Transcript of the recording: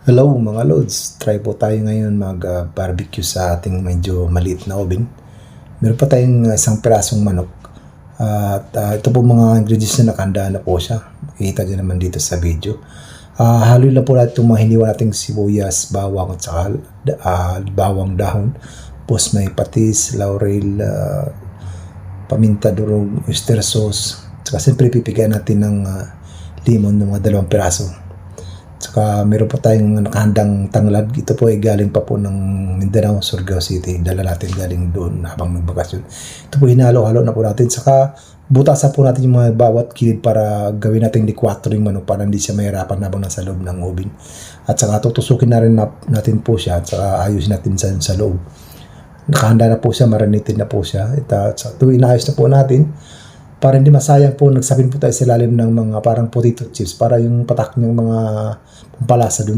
Hello mga lods, try po tayo ngayon mag-barbecue sa ating medyo maliit na oven. Meron pa tayong isang pirasong manok. Ito po mga ingredients na nakahanda na po siya. Makikita nyo naman dito sa video. Haluin lang po natin itong mga hiniwa nating sibuyas, bawang at saka bawang dahon. Tapos may patis, laurel, paminta durog, oyster sauce. Saka siyempre pipigyan natin ng limon ng mga 2 piraso. Saka meron po tayong nakahandang tanglad. Ito po ay galing pa po ng Mindanao, Surigao City. Dala natin galing doon habang nagbakasyon. Ito po hinalo-halo na po natin. Saka butasan po natin yung mga bawat kilid para gawin natin liquato yung manok para hindi siya mahirapan habang nasa loob ng oven. At saka tutusukin na rin natin po siya at saka ayusin natin sa loob. Nakahanda na po siya, marinated na po siya. Ito inaayos na po natin. Para hindi masayang po, nagsabin po tayo sa ilalim ng mga parang potato chips para yung patak ng mga pampalasa doon